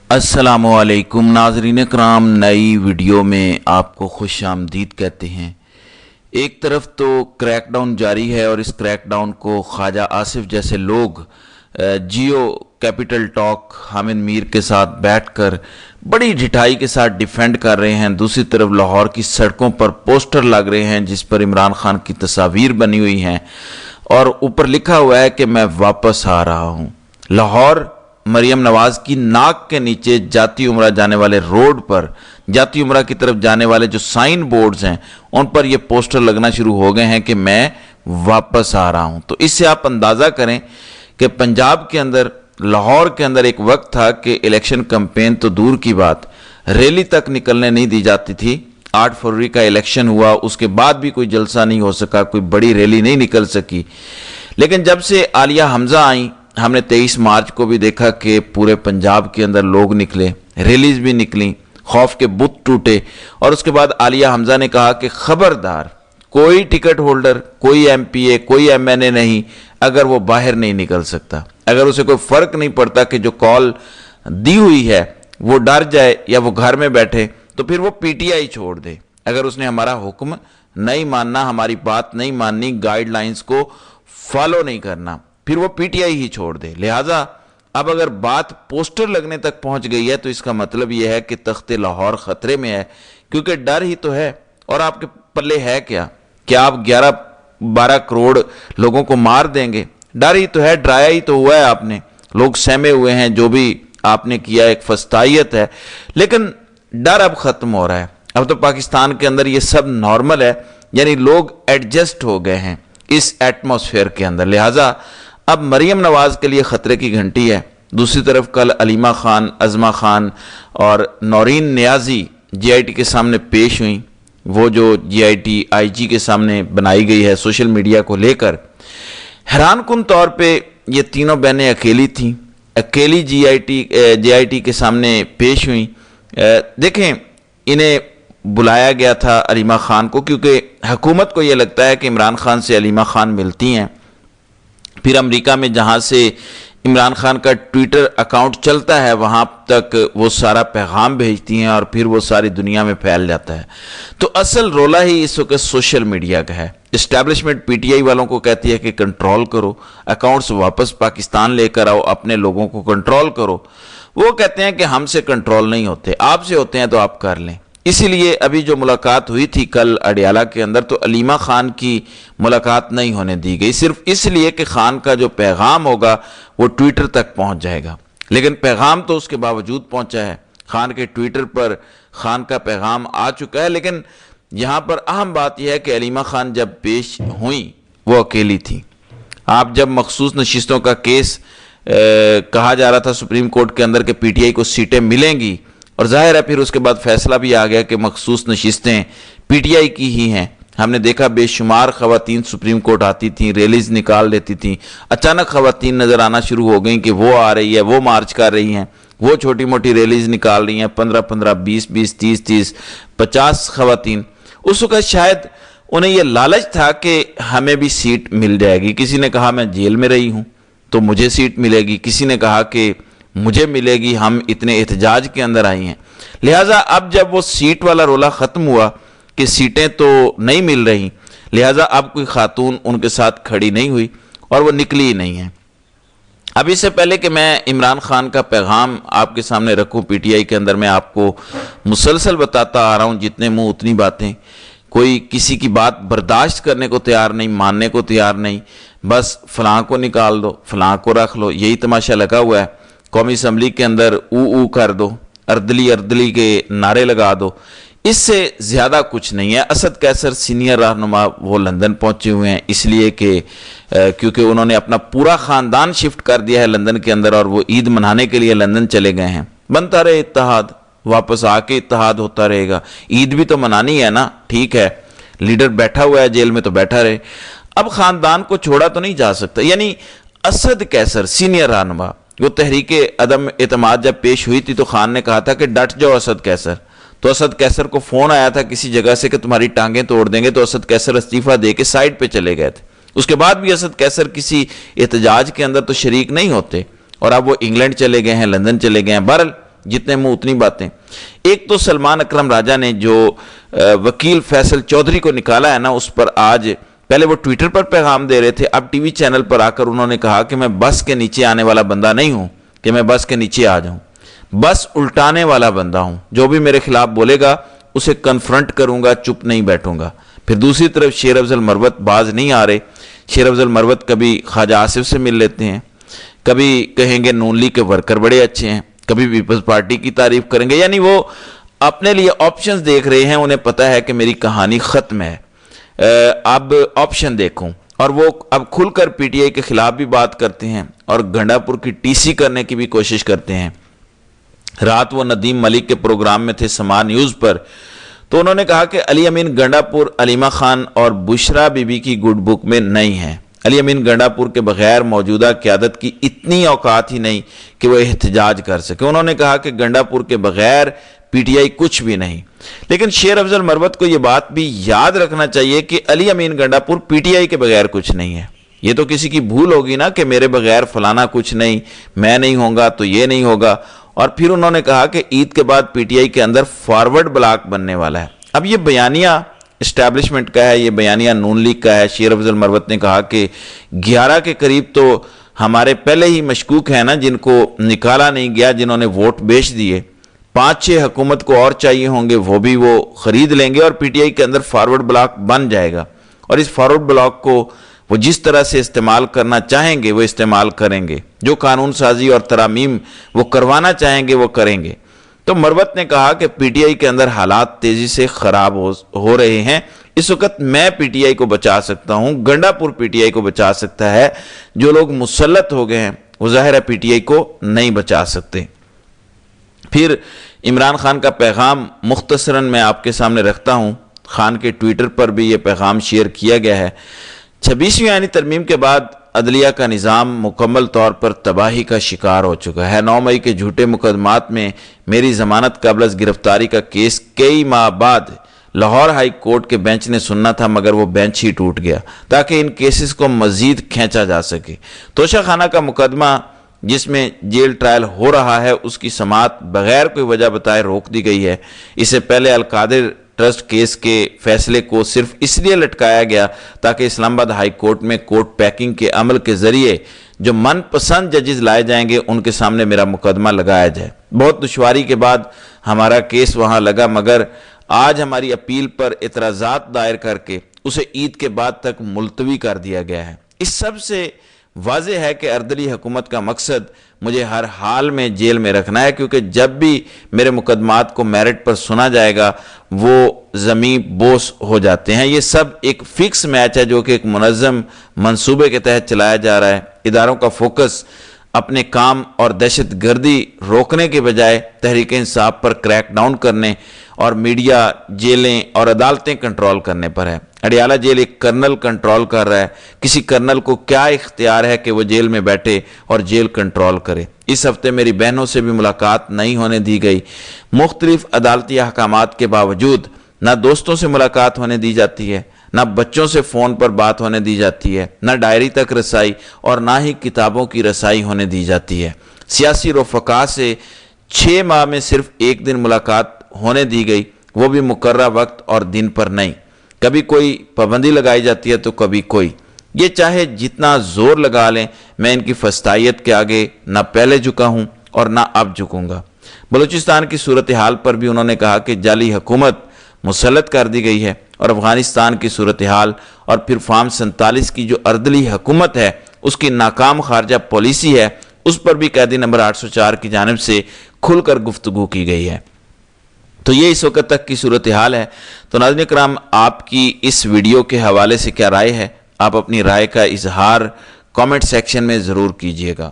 अस्सलामु अलैकुम नाज़रीन कराम, नई वीडियो में आपको खुश आमदीद कहते हैं। एक तरफ तो क्रैकडाउन जारी है और इस क्रैकडाउन को ख्वाजा आसिफ जैसे लोग जियो कैपिटल टॉक हामिद मीर के साथ बैठकर बड़ी ढिठाई के साथ डिफेंड कर रहे हैं। दूसरी तरफ लाहौर की सड़कों पर पोस्टर लग रहे हैं जिस पर इमरान खान की तस्वीर बनी हुई हैं और ऊपर लिखा हुआ है कि मैं वापस आ रहा हूँ। लाहौर मरियम नवाज की नाक के नीचे जाती उम्रा जाने वाले रोड पर जाती उम्रा की तरफ जाने वाले जो साइन बोर्ड्स हैं उन पर ये पोस्टर लगना शुरू हो गए हैं कि मैं वापस आ रहा हूं। तो इससे आप अंदाज़ा करें कि पंजाब के अंदर, लाहौर के अंदर एक वक्त था कि इलेक्शन कैंपेन तो दूर की बात, रैली तक निकलने नहीं दी जाती थी। 8 फरवरी का इलेक्शन हुआ, उसके बाद भी कोई जलसा नहीं हो सका, कोई बड़ी रैली नहीं निकल सकी। लेकिन जब से आलिया हमजा आई, हमने 23 मार्च को भी देखा कि पूरे पंजाब के अंदर लोग निकले, रैलीज भी निकली, खौफ के बुत टूटे। और उसके बाद आलिया हमजा ने कहा कि खबरदार कोई टिकट होल्डर, कोई एमपीए, कोई एमएनए नहीं, अगर वो बाहर नहीं निकल सकता, अगर उसे कोई फर्क नहीं पड़ता कि जो कॉल दी हुई है वो डर जाए या वो घर में बैठे, तो फिर वो पीटीआई छोड़ दे। अगर उसने हमारा हुक्म नहीं मानना, हमारी बात नहीं माननी, गाइडलाइंस को फॉलो नहीं करना, फिर वो पीटीआई ही छोड़ दे। लिहाजा अब अगर बात पोस्टर लगने तक पहुंच गई है तो इसका मतलब यह है कि तख्ते लाहौर खतरे में है, क्योंकि डर ही तो है। और आपके पल्ले है क्या आप 11-12 करोड़ लोगों को मार देंगे? डर ही तो है, डराया ही तो हुआ है आपने, लोग सहमे हुए हैं, जो भी आपने किया एक फस्तायत है। लेकिन डर अब खत्म हो रहा है, अब तो पाकिस्तान के अंदर ये सब नॉर्मल है, यानी लोग एडजस्ट हो गए हैं इस एटमॉस्फेयर के अंदर। लिहाजा अब मरियम नवाज के लिए खतरे की घंटी है। दूसरी तरफ कल अलीमा खान, अज़मा खान और नौरीन नियाजी जीआईटी के सामने पेश हुई। वो जो जीआईटी आईजी के सामने बनाई गई है सोशल मीडिया को लेकर, हैरानकुन तौर पे ये तीनों बहनें अकेली थीं, अकेली जीआईटी के सामने पेश हुई। देखें, इन्हें बुलाया गया था अलीमा खान को क्योंकि हुकूमत को यह लगता है कि इमरान खान से अलीमा खान मिलती हैं। फिर अमेरिका में जहां से इमरान खान का ट्विटर अकाउंट चलता है वहां तक वो सारा पैगाम भेजती हैं और फिर वो सारी दुनिया में फैल जाता है। तो असल रोला ही इस वक्त सोशल मीडिया का है। इस्टेब्लिशमेंट पीटीआई वालों को कहती है कि कंट्रोल करो, अकाउंट्स वापस पाकिस्तान लेकर आओ, अपने लोगों को कंट्रोल करो। वो कहते हैं कि हमसे कंट्रोल नहीं होते, आपसे होते हैं तो आप कर लें। इसीलिए अभी जो मुलाकात हुई थी कल अडियाला के अंदर, तो अलीमा खान की मुलाकात नहीं होने दी गई, सिर्फ इसलिए कि खान का जो पैगाम होगा वो ट्विटर तक पहुंच जाएगा। लेकिन पैगाम तो उसके बावजूद पहुंचा है, खान के ट्विटर पर खान का पैगाम आ चुका है। लेकिन यहाँ पर अहम बात यह है कि अलीमा खान जब पेश हुई वो अकेली थी। आप जब मखसूस नशिस्तों का केस कहा जा रहा था सुप्रीम कोर्ट के अंदर कि पीटीआई को सीटें मिलेंगी, और जाहिर है फिर उसके बाद फैसला भी आ गया कि मखसूस नशिस्तें पीटीआई की ही हैं। हमने देखा बेशुमार खवातीन सुप्रीम कोर्ट आती थीं, रैलीज निकाल देती थीं, अचानक खवातीन नज़र आना शुरू हो गई कि वो आ रही है, वो मार्च कर रही हैं, वो छोटी मोटी रैलीज निकाल रही हैं, 15-15, 20-20, 30-30, 50 खवातीन। उस वक्त शायद उन्हें यह लालच था कि हमें भी सीट मिल जाएगी। किसी ने कहा मैं जेल में रही हूँ तो मुझे सीट मिलेगी, किसी ने कहा कि मुझे मिलेगी, हम इतने एहतजाज के अंदर आई हैं। लिहाजा अब जब वो सीट वाला रोला ख़त्म हुआ कि सीटें तो नहीं मिल रही, लिहाजा अब कोई खातून उनके साथ खड़ी नहीं हुई और वो निकली ही नहीं है। अब इससे पहले कि मैं इमरान खान का पैगाम आपके सामने रखूं पीटीआई के अंदर, मैं आपको मुसलसल बताता आ रहा हूं, जितने मुंह उतनी बातें। कोई किसी की बात बर्दाश्त करने को तैयार नहीं, मानने को तैयार नहीं, बस फलां को निकाल दो, फलां को रख लो, यही तमाशा लगा हुआ है। कौमी असम्बली के अंदर ऊ कर दो, अर्दली के नारे लगा दो, इससे ज़्यादा कुछ नहीं है। असद कैसर सीनियर रहनुमा वो लंदन पहुंचे हुए हैं इसलिए कि क्योंकि उन्होंने अपना पूरा ख़ानदान शिफ्ट कर दिया है लंदन के अंदर और वो ईद मनाने के लिए लंदन चले गए हैं। बनता रहे इत्तेहाद, वापस आके इत्तेहाद होता रहेगा। ईद भी तो मनानी है ना, ठीक है, लीडर बैठा हुआ है जेल में तो बैठा रहे, अब ख़ानदान को छोड़ा तो नहीं जा सकता। यानी असद कैसर सीनियर रहनुमा, वो तहरीके अदम एतमाद जब पेश हुई थी तो खान ने कहा था कि डट जाओ असद कैसर। तो असद कैसर को फोन आया था किसी जगह से कि तुम्हारी टांगें तोड़ देंगे, तो असद कैसर इस्तीफा दे के साइड पे चले गए थे। उसके बाद भी असद कैसर किसी एहतजाज के अंदर तो शरीक नहीं होते और अब वो इंग्लैंड चले गए हैं, लंदन चले गए हैं। बहरहाल جتنے منہ اتنی باتیں۔ ایک تو سلمان اکرم راجہ نے جو وکیل فیصل چودھری کو نکالا ہے نا، اس پر آج پہلے وہ ٹویٹر پر پیغام دے رہے تھے، اب ٹی وی چینل پر آ کر انہوں نے کہا کہ میں بس کے نیچے آنے والا بندہ نہیں ہوں کہ میں بس کے نیچے آ جاؤں، بس الٹانے والا بندہ ہوں، جو بھی میرے خلاف بولے گا اسے کنفرنٹ کروں گا، چپ نہیں بیٹھوں گا۔ پھر دوسری طرف شیر افضل مروت باز نہیں آ رہے۔ شیر افضل مروت کبھی خواجہ آصف سے مل لیتے ہیں، کبھی کہیں گے نون لیگ کے ورکر بڑے اچھے ہیں، کبھی پیپلز پارٹی کی تعریف کریں گے، یعنی وہ اپنے لیے آپشنز دیکھ رہے ہیں، انہیں پتہ ہے کہ میری کہانی ختم ہے، اب آپشن دیکھوں، اور وہ اب کھل کر پی ٹی آئی کے خلاف بھی بات کرتے ہیں اور گنڈا پور کی ٹی سی کرنے کی بھی کوشش کرتے ہیں۔ رات وہ ندیم ملک کے پروگرام میں تھے سما نیوز پر، تو انہوں نے کہا کہ علی امین گنڈا پور علیمہ خان اور بشرا بی بی کی گڈ بک میں نہیں ہیں۔ علی امین گنڈا پور کے بغیر موجودہ قیادت کی اتنی اوقات ہی نہیں کہ وہ احتجاج کر سکے۔ انہوں نے کہا کہ گنڈا پور کے بغیر پی ٹی آئی کچھ بھی نہیں۔ لیکن شیر افضل مروت کو یہ بات بھی یاد رکھنا چاہیے کہ علی امین گنڈا پور پی ٹی آئی کے بغیر کچھ نہیں ہے۔ یہ تو کسی کی بھول ہوگی نا کہ میرے بغیر فلانا کچھ نہیں، میں نہیں ہوں گا تو یہ نہیں ہوگا۔ اور پھر انہوں نے کہا کہ عید کے بعد پی ٹی آئی کے اندر فارورڈ بلاک بننے والا ہے۔ اب یہ بیانیہ اسٹیبلشمنٹ کا ہے، یہ بیانیہ نون لیگ کا ہے۔ شیر افضل مروت نے کہا کہ 11 کے قریب تو ہمارے پہلے ہی مشکوک ہیں نا، جن کو نکالا نہیں گیا، جنہوں نے ووٹ بیچ دیے، 5-6 حکومت کو اور چاہیے ہوں گے، وہ بھی وہ خرید لیں گے اور پی ٹی آئی کے اندر فارورڈ بلاک بن جائے گا، اور اس فارورڈ بلاک کو وہ جس طرح سے استعمال کرنا چاہیں گے وہ استعمال کریں گے، جو قانون سازی اور ترامیم وہ کروانا چاہیں گے وہ کریں گے۔ تو مروت نے کہا کہ پی ٹی آئی کے اندر حالات تیزی سے خراب ہو رہے ہیں، اس وقت میں پی ٹی آئی کو بچا سکتا ہوں، گنڈا پور پی ٹی آئی کو بچا سکتا ہے، جو لوگ مسلط ہو گئے ہیں وہ ظاہر ہے پی ٹی آئی کو نہیں بچا سکتے۔ پھر عمران خان کا پیغام مختصراً میں آپ کے سامنے رکھتا ہوں، خان کے ٹویٹر پر بھی یہ پیغام شیئر کیا گیا ہے۔ 26ویں آئینی ترمیم کے بعد عدلیہ کا نظام مکمل طور پر تباہی کا شکار ہو چکا ہے۔ 9 مئی کے جھوٹے مقدمات میں میری ضمانت قبل از گرفتاری کا کیس کئی ماہ بعد لاہور ہائی کورٹ کے بینچ نے سننا تھا، مگر وہ بینچ ہی ٹوٹ گیا تاکہ ان کیسز کو مزید کھینچا جا سکے۔ توشہ خانہ کا مقدمہ جس میں جیل ٹرائل ہو رہا ہے، اس کی سماعت بغیر کوئی وجہ بتائے روک دی گئی ہے۔ اس سے پہلے القادر ٹرسٹ کیس کے فیصلے کو صرف اس لیے لٹکایا گیا تاکہ اسلام آباد ہائی کورٹ میں کورٹ پیکنگ کے عمل کے ذریعے جو من پسند ججز لائے جائیں گے ان کے سامنے میرا مقدمہ لگایا جائے۔ بہت دشواری کے بعد ہمارا کیس وہاں لگا، مگر آج ہماری اپیل پر اعتراضات دائر کر کے اسے عید کے بعد تک ملتوی کر دیا گیا ہے۔ اس سب سے واضح ہے کہ اردلی حکومت کا مقصد مجھے ہر حال میں جیل میں رکھنا ہے، کیونکہ جب بھی میرے مقدمات کو میرٹ پر سنا جائے گا وہ زمین بوس ہو جاتے ہیں۔ یہ سب ایک فکس میچ ہے جو کہ ایک منظم منصوبے کے تحت چلایا جا رہا ہے۔ اداروں کا فوکس اپنے کام اور دہشت گردی روکنے کے بجائے تحریک انصاف پر کریک ڈاؤن کرنے اور میڈیا، جیلیں اور عدالتیں کنٹرول کرنے پر ہے۔ اڈیالہ جیل ایک کرنل کنٹرول کر رہا ہے، کسی کرنل کو کیا اختیار ہے کہ وہ جیل میں بیٹھے اور جیل کنٹرول کرے۔ اس ہفتے میری بہنوں سے بھی ملاقات نہیں ہونے دی گئی۔ مختلف عدالتی احکامات کے باوجود نہ دوستوں سے ملاقات ہونے دی جاتی ہے، نہ بچوں سے فون پر بات ہونے دی جاتی ہے، نہ ڈائری تک رسائی اور نہ ہی کتابوں کی رسائی ہونے دی جاتی ہے۔ سیاسی رفقا سے 6 ماہ میں صرف ایک دن ملاقات ہونے دی گئی، وہ بھی مقررہ وقت اور دن پر نہیں۔ کبھی کوئی پابندی لگائی جاتی ہے تو کبھی کوئی۔ یہ چاہے جتنا زور لگا لیں، میں ان کی فسطائیت کے آگے نہ پہلے جھکا ہوں اور نہ اب جھکوں گا۔ بلوچستان کی صورتحال پر بھی انہوں نے کہا کہ جعلی حکومت مسلط کر دی گئی ہے، اور افغانستان کی صورتحال اور پھر فارم 47 کی جو اردلی حکومت ہے اس کی ناکام خارجہ پالیسی ہے، اس پر بھی قیدی نمبر 804 کی جانب سے کھل کر گفتگو کی گئی ہے۔ تو یہ اس وقت تک کی صورتحال ہے۔ تو ناظرین کرام، آپ کی اس ویڈیو کے حوالے سے کیا رائے ہے؟ آپ اپنی رائے کا اظہار کامنٹ سیکشن میں ضرور کیجیے گا۔